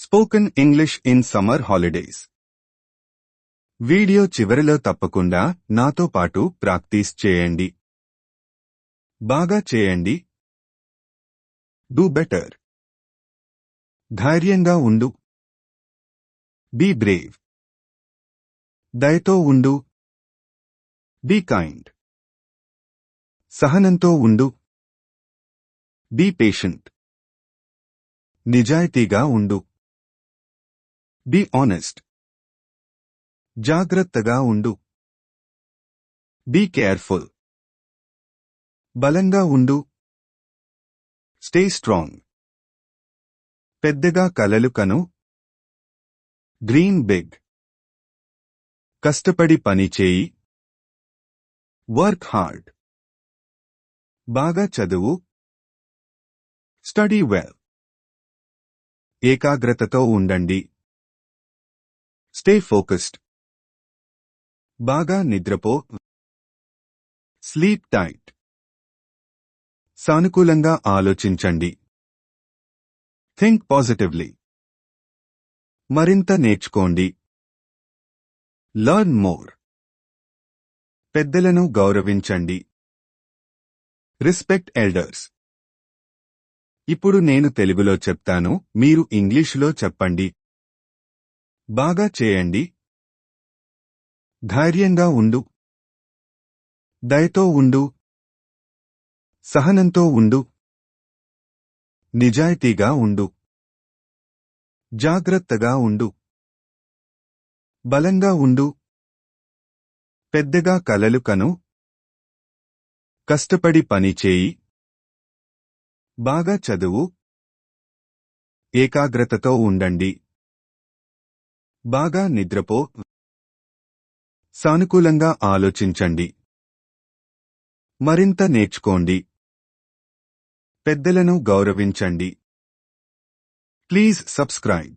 Spoken English in summer holidays. Video చివరిలో తప్పకుండా నాతో పాటు ప్రాక్టీస్ చేయండి. బాగా చేయండి. Do better. ధైర్యంగా ఉండు. Be brave. దయతో ఉండు. Be kind. సహనంతో ఉండు. Be patient. నిజాయితీగా ఉండు. Be honest. జాగ్రత్తగా ఉండు. Be careful. బలంగా ఉండు. Stay strong. పెద్దగా కలలు కను. Dream big. కష్టపడి పని చేయి. Work hard. బాగా చదువు. Study well. ఏకాగ్రతతో ఉండండి. Stay focused. బాగా నిద్రపో. Sleep tight. సానుకూలంగా ఆలోచించండి. Think positively. మరింత నేర్చుకోండి. Learn more. పెద్దలను గౌరవించండి. Respect elders. ఇప్పుడు నేను తెలుగులో చెప్తాను, మీరు ఇంగ్లీషులో చెప్పండి. బాగా చేయండి. ధైర్యంగా ఉండు. దయతో ఉండు. సహనంతో ఉండు. నిజాయితీగా ఉండు. జాగ్రత్తగా ఉండు. బలంగా ఉండు. పెద్దగా కలలు కను. కష్టపడి పని చేయి. బాగా చదువు. ఏకాగ్రతతో ఉండండి. బాగా నిద్రపో. సానుకూలంగా ఆలోచించండి. మరింత నేర్చుకోండి. పెద్దలను గౌరవించండి. Please subscribe.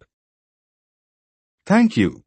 Thank you.